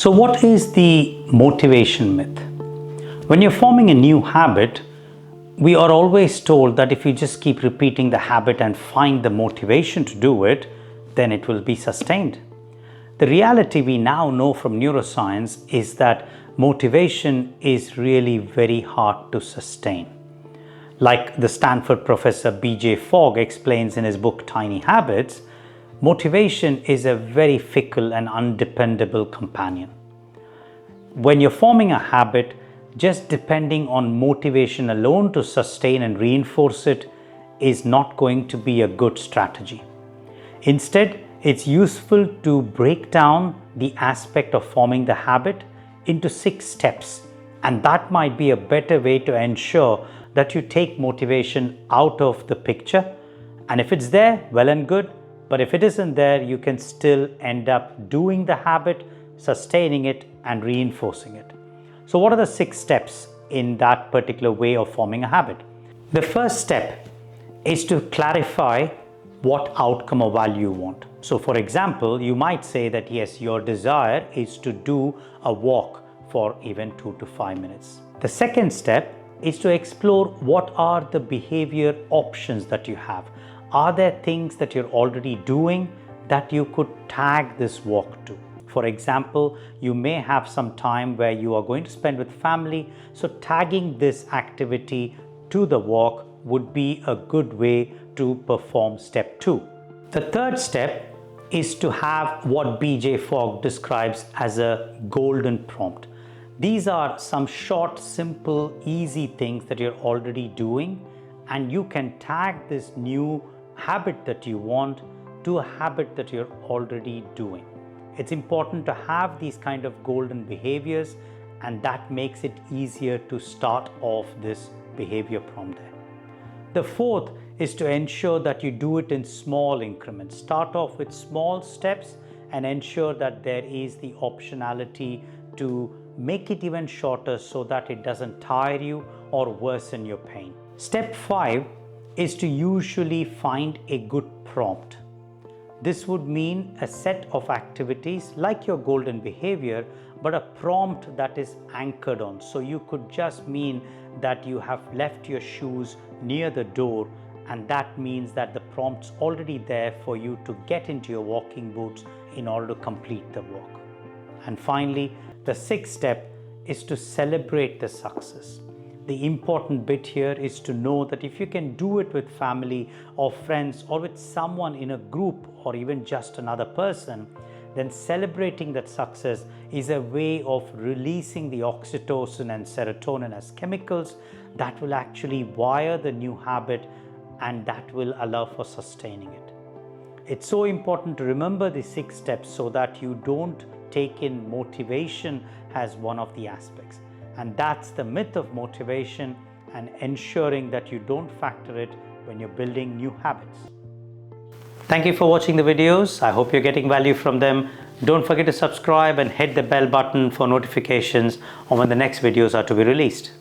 So what is the motivation myth? When you're forming a new habit, we are always told that if you just keep repeating the habit and find the motivation to do it, then it will be sustained. The reality we now know from neuroscience is that motivation is really very hard to sustain. Like the Stanford professor B.J. Fogg explains in his book Tiny Habits, motivation is a very fickle and undependable companion. When you're forming a habit, just depending on motivation alone to sustain and reinforce it is not going to be a good strategy. Instead, it's useful to break down the aspect of forming the habit into 6 steps, and that might be a better way to ensure that you take motivation out of the picture. And if it's there, well and good, but if it isn't there, you can still end up doing the habit, sustaining it and reinforcing it. So what are the 6 steps in that particular way of forming a habit? The first step is to clarify what outcome or value you want. So for example, you might say that yes, your desire is to do a walk for even 2 to 5 minutes. The second step is to explore what are the behavior options that you have. Are there things that you're already doing that you could tag this walk to? For example, you may have some time where you are going to spend with family, so tagging this activity to the walk would be a good way to perform step 2. The third step is to have what B.J. Fogg describes as a golden prompt. These are some short, simple, easy things that you're already doing, and you can tag this new habit that you want to a habit that you're already doing. It's important to have these kind of golden behaviors, and that makes it easier to start off this behavior from there. The fourth is to ensure that you do it in small increments. Start off with small steps and ensure that there is the optionality to make it even shorter so that it doesn't tire you or worsen your pain. Step 5 is to usually find a good prompt. This would mean a set of activities like your golden behavior, but a prompt that is anchored on. So you could just mean that you have left your shoes near the door, and that means that the prompt's already there for you to get into your walking boots in order to complete the walk. And finally, the 6th step is to celebrate the success. The important bit here is to know that if you can do it with family or friends or with someone in a group or even just another person, then celebrating that success is a way of releasing the oxytocin and serotonin as chemicals that will actually wire the new habit, and that will allow for sustaining it. It's so important to remember the 6 steps so that you don't take in motivation as one of the aspects. And that's the myth of motivation, and ensuring that you don't factor it when you're building new habits. Thank you for watching the videos. I hope you're getting value from them. Don't forget to subscribe and hit the bell button for notifications on when the next videos are to be released.